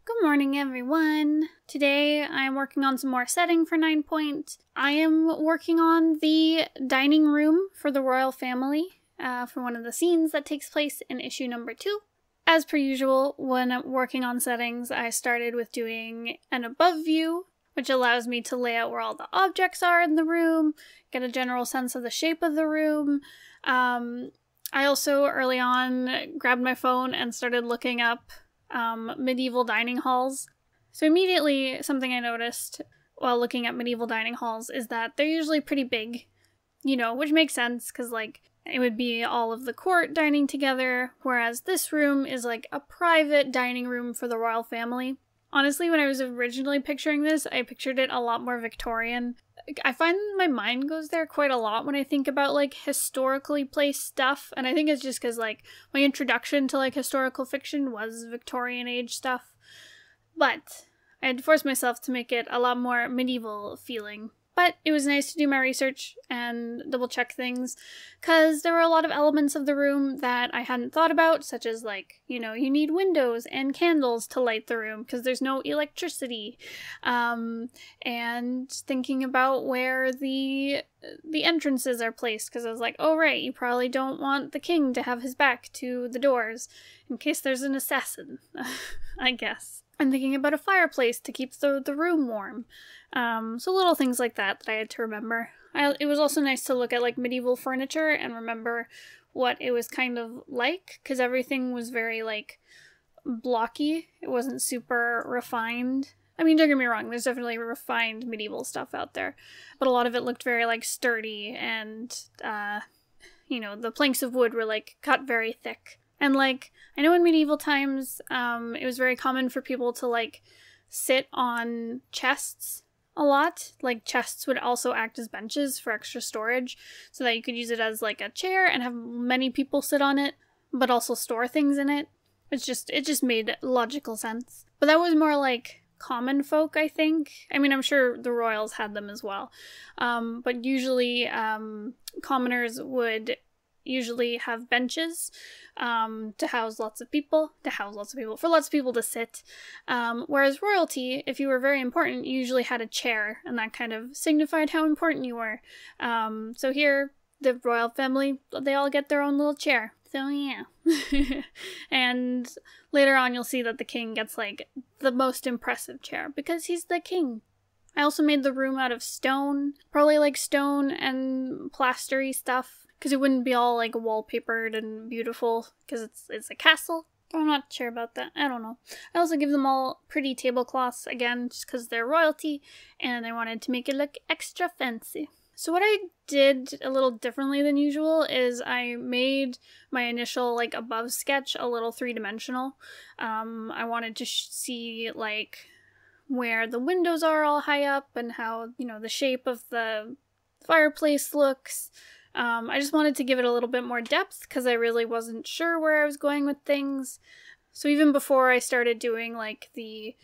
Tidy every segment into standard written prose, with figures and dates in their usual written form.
Good morning, everyone. Today I'm working on some more setting for 9 Point. I am working on the dining room for the royal family for one of the scenes that takes place in issue number 2. As per usual, when I'm working on settings, I started with doing an above view, which allows me to lay out where all the objects are in the room, get a general sense of the shape of the room. I also early on grabbed my phone and started looking up medieval dining halls. So immediately something I noticed while looking at medieval dining halls is that they're usually pretty big, which makes sense because it would be all of the court dining together, whereas this room is like a private dining room for the royal family. Honestly, when I was originally picturing this, I pictured it a lot more Victorian. I find my mind goes there quite a lot when I think about historically placed stuff, and I think it's just because my introduction to historical fiction was Victorian age stuff. But I had to force myself to make it a lot more medieval feeling. But it was nice to do my research and double check things, because there were a lot of elements of the room that I hadn't thought about, such as you need windows and candles to light the room because there's no electricity, and thinking about where the entrances are placed, because I was like, oh right, you probably don't want the king to have his back to the doors in case there's an assassin, I guess. I'm thinking about a fireplace to keep the room warm. So little things like that I had to remember. It was also nice to look at medieval furniture and remember what it was kind of like, because everything was very blocky. It wasn't super refined. I mean, don't get me wrong, there's definitely refined medieval stuff out there, but a lot of it looked very sturdy, and the planks of wood were cut very thick. And I know in medieval times, it was very common for people to sit on chests a lot. Chests would also act as benches for extra storage, so that you could use it as a chair and have many people sit on it, but also store things in it. It just made logical sense. But that was more common folk, I think. I mean, I'm sure the royals had them as well. But usually, commoners would usually have benches to house lots of people, for lots of people to sit. Whereas royalty, if you were very important, you usually had a chair, and that kind of signified how important you were. So here, the royal family, they all get their own little chair. So yeah. And later on, you'll see that the king gets the most impressive chair, because he's the king. I also made the room out of stone, probably stone and plastery stuff, because it wouldn't be all wallpapered and beautiful, because it's a castle. I'm not sure about that. I don't know. I also give them all pretty tablecloths, again, just because they're royalty, and I wanted to make it look extra fancy. So what I did a little differently than usual is I made my initial above sketch a little three-dimensional. I wanted to see where the windows are all high up, and how, the shape of the fireplace looks. I just wanted to give it a little bit more depth, because I really wasn't sure where I was going with things. So even before I started doing the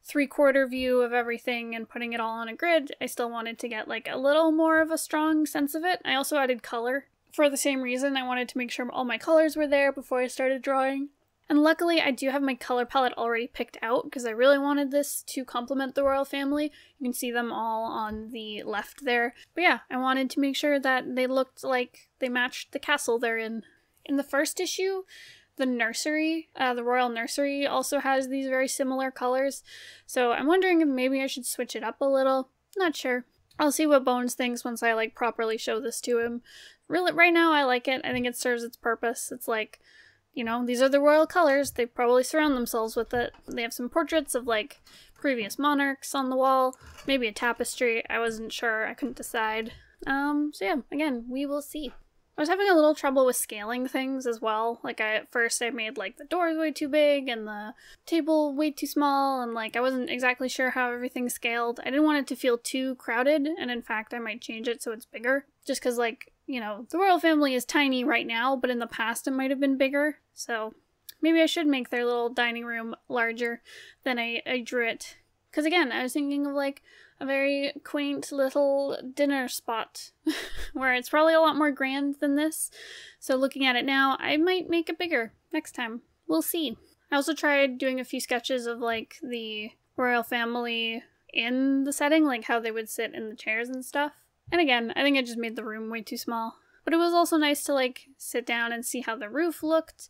3/4 view of everything and putting it all on a grid, I still wanted to get a little more of a strong sense of it. I also added color. For the same reason, I wanted to make sure all my colors were there before I started drawing. And luckily, I do have my color palette already picked out, because I really wanted this to complement the royal family. You can see them all on the left there. But yeah, I wanted to make sure that they looked like they matched the castle they're in. In the first issue, the nursery, the royal nursery, also has these very similar colors. So I'm wondering if maybe I should switch it up a little. Not sure. I'll see what Bones thinks once I properly show this to him. Really, right now I like it. I think it serves its purpose. It's these are the royal colors. They probably surround themselves with it. They have some portraits of previous monarchs on the wall. Maybe a tapestry. I wasn't sure. I couldn't decide. So yeah, again, we will see. I was having a little trouble with scaling things as well. At first I made the doors way too big and the table way too small, and I wasn't exactly sure how everything scaled. I didn't want it to feel too crowded, and in fact I might change it so it's bigger. Just because the royal family is tiny right now, but in the past it might have been bigger. So maybe I should make their little dining room larger than I drew it. Because again, I was thinking of a very quaint little dinner spot where it's probably a lot more grand than this. So looking at it now, I might make it bigger next time. We'll see. I also tried doing a few sketches of like the royal family in the setting, like how they would sit in the chairs and stuff. And again, I think I just made the room way too small. But it was also nice to like sit down and see how the roof looked,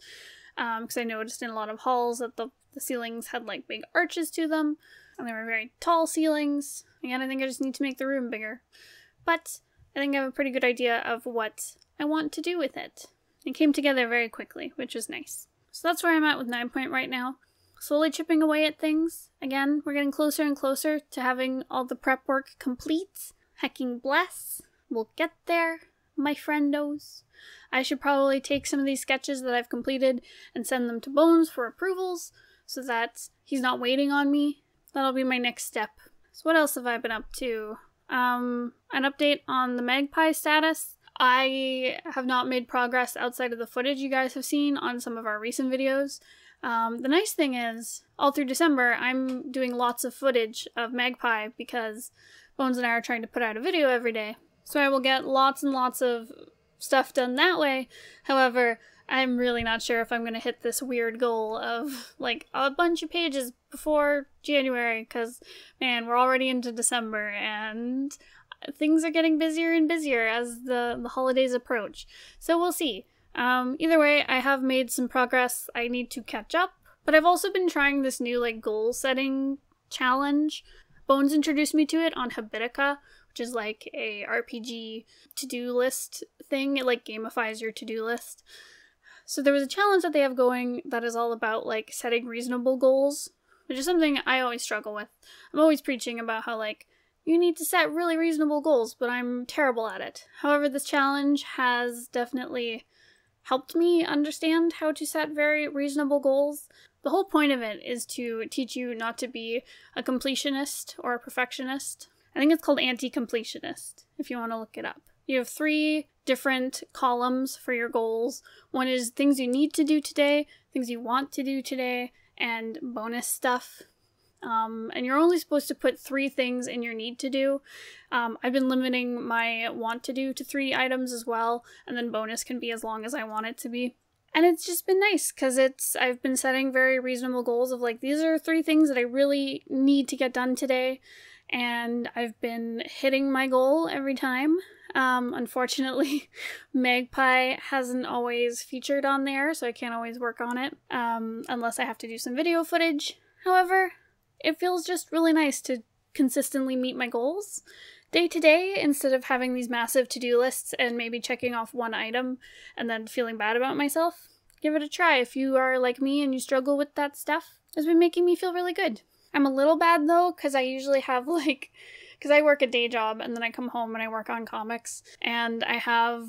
because I noticed in a lot of halls that the ceilings had like big arches to them, and they were very tall ceilings. Again, I think I just need to make the room bigger. But I think I have a pretty good idea of what I want to do with it. It came together very quickly, which was nice. So that's where I'm at with 9 Point right now. Slowly chipping away at things. Again, we're getting closer and closer to having all the prep work complete. Hecking bless. We'll get there, my friendos. I should probably take some of these sketches that I've completed and send them to Bones for approvals so that he's not waiting on me. That'll be my next step. So what else have I been up to? An update on the Magpie status. I have not made progress outside of the footage you guys have seen on some of our recent videos. The nice thing is, all through December, I'm doing lots of footage of Magpie because Bones and I are trying to put out a video every day. So I will get lots and lots of stuff done that way. However, I'm really not sure if I'm going to hit this weird goal of like a bunch of pages before January, because man, we're already into December and things are getting busier and busier as the holidays approach. So we'll see. Either way, I have made some progress. I need to catch up, but I've also been trying this new like goal setting challenge. Bones introduced me to it on Habitica, which is like a RPG to-do list thing. It like gamifies your to-do list. So there was a challenge that they have going that is all about like setting reasonable goals, which is something I always struggle with. I'm always preaching about how like you need to set really reasonable goals, but I'm terrible at it. However, this challenge has definitely helped me understand how to set very reasonable goals. The whole point of it is to teach you not to be a completionist or a perfectionist. I think it's called anti-completionist, if you want to look it up. You have 3 different columns for your goals. One is things you need to do today, things you want to do today, and bonus stuff. And you're only supposed to put 3 things in your need to do. I've been limiting my want to do to 3 items as well, and then bonus can be as long as I want it to be. And it's just been nice, because I've been setting very reasonable goals of like, these are 3 things that I really need to get done today, and I've been hitting my goal every time. Unfortunately, Magpie hasn't always featured on there, so I can't always work on it, unless I have to do some video footage. However, it feels just really nice to consistently meet my goals day to day instead of having these massive to-do lists and maybe checking off one item and then feeling bad about myself. Give it a try if you are like me and you struggle with that stuff. It's been making me feel really good. I'm a little bad though, because I usually have because I work a day job and then I come home and I work on comics, and I have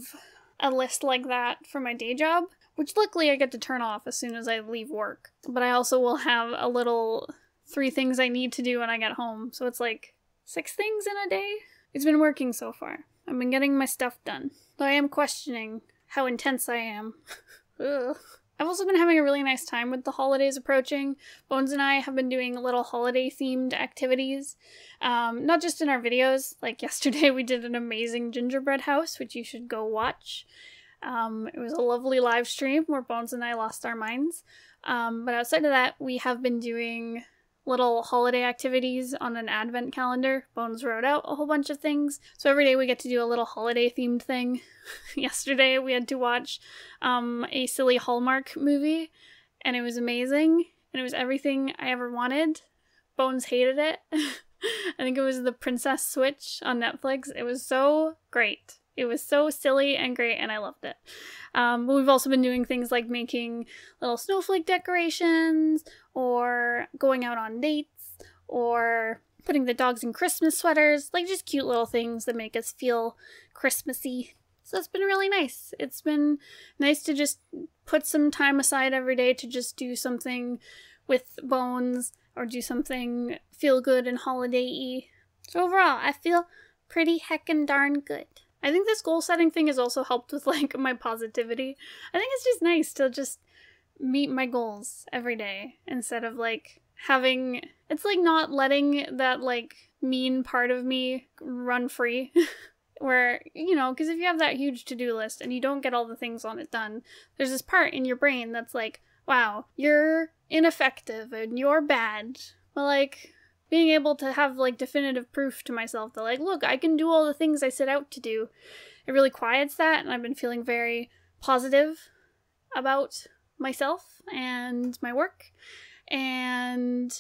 a list like that for my day job, which luckily I get to turn off as soon as I leave work. But I also will have a little 3 things I need to do when I get home, so it's like 6 things in a day. It's been working so far. I've been getting my stuff done, though I am questioning how intense I am. Ugh. I've also been having a really nice time with the holidays approaching. Bones and I have been doing little holiday-themed activities, not just in our videos. Like yesterday we did an amazing gingerbread house, which you should go watch. It was a lovely live stream where Bones and I lost our minds. But outside of that, we have been doing little holiday activities on an advent calendar. Bones wrote out a whole bunch of things, so every day we get to do a little holiday themed thing. Yesterday we had to watch a silly Hallmark movie, and it was amazing, and it was everything I ever wanted. Bones hated it. I think it was The Princess Switch on Netflix. It was so great. It was so silly and great, and I loved it. But we've also been doing things like making little snowflake decorations, or going out on dates, or putting the dogs in Christmas sweaters, like just cute little things that make us feel Christmassy. So that's been really nice. It's been nice to just put some time aside every day to just do something with Bones, or do something feel good and holiday-y. So overall, I feel pretty heckin' darn good. I think this goal setting thing has also helped with like my positivity. I think it's just nice to just meet my goals every day instead of like having, it's like not letting that like mean part of me run free. Where, you know, because if you have that huge to-do list and you don't get all the things on it done, there's this part in your brain that's like, wow, you're ineffective and you're bad. But like, being able to have like definitive proof to myself that like, look, I can do all the things I set out to do, it really quiets that, and I've been feeling very positive about myself and my work. And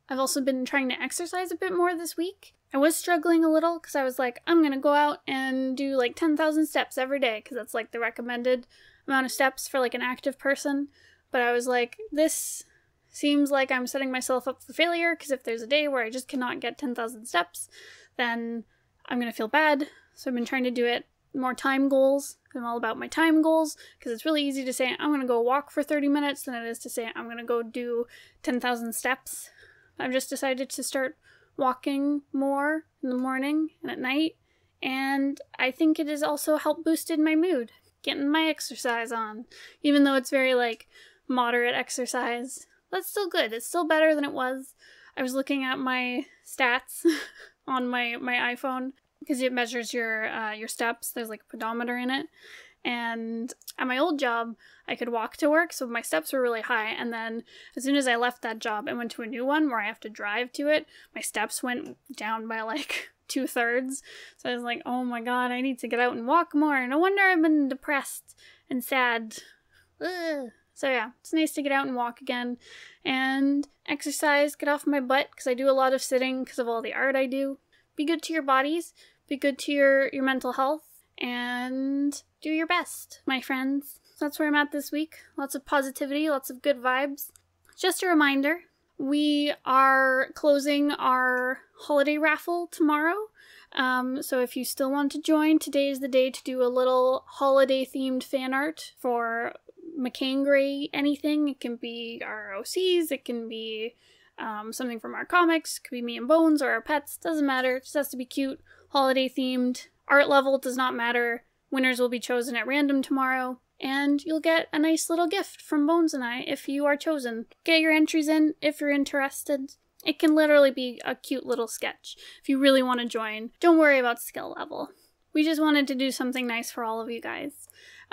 I've also been trying to exercise a bit more this week. I was struggling a little because I was like, I'm gonna go out and do like 10,000 steps every day because that's like the recommended amount of steps for like an active person. But I was like, this seems like I'm setting myself up for failure because if there's a day where I just cannot get 10,000 steps, then I'm gonna feel bad. So I've been trying to do it more time goals. I'm all about my time goals because it's really easy to say I'm gonna go walk for 30 minutes than it is to say I'm gonna go do 10,000 steps. I've just decided to start walking more in the morning and at night, and I think it has also helped boosted my mood, getting my exercise on, even though it's very like moderate exercise. That's still good. It's still better than it was. I was looking at my stats on my iPhone because it measures your steps. There's like a pedometer in it. And at my old job, I could walk to work, so my steps were really high. And then as soon as I left that job and went to a new one where I have to drive to it, my steps went down by like 2/3. So I was like, oh my god, I need to get out and walk more. No wonder I've been depressed and sad. Ugh. So yeah, it's nice to get out and walk again and exercise, get off my butt, because I do a lot of sitting because of all the art I do. Be good to your bodies, be good to your mental health, and do your best, my friends. That's where I'm at this week. Lots of positivity, lots of good vibes. Just a reminder, we are closing our holiday raffle tomorrow. So if you still want to join, today is the day to do a little holiday-themed fan art for McCain Gray anything. It can be our OCs, it can be something from our comics, it could be me and Bones or our pets, doesn't matter. It just has to be cute, holiday-themed. Art level does not matter. Winners will be chosen at random tomorrow, and you'll get a nice little gift from Bones and I if you are chosen. Get your entries in if you're interested. It can literally be a cute little sketch. If you really want to join, don't worry about skill level. We just wanted to do something nice for all of you guys.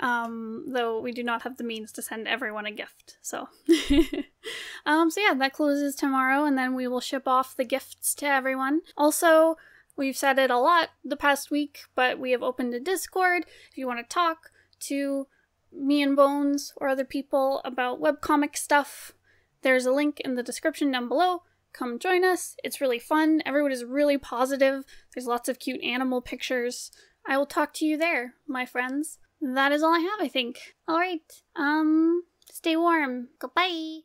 Though we do not have the means to send everyone a gift, so. So yeah, that closes tomorrow, and then we will ship off the gifts to everyone. Also, we've said it a lot the past week, but we have opened a Discord. If you want to talk to me and Bones or other people about webcomic stuff, there's a link in the description down below. Come join us. It's really fun. Everyone is really positive. There's lots of cute animal pictures. I will talk to you there, my friends. That is all I have, I think. Alright, stay warm. Goodbye!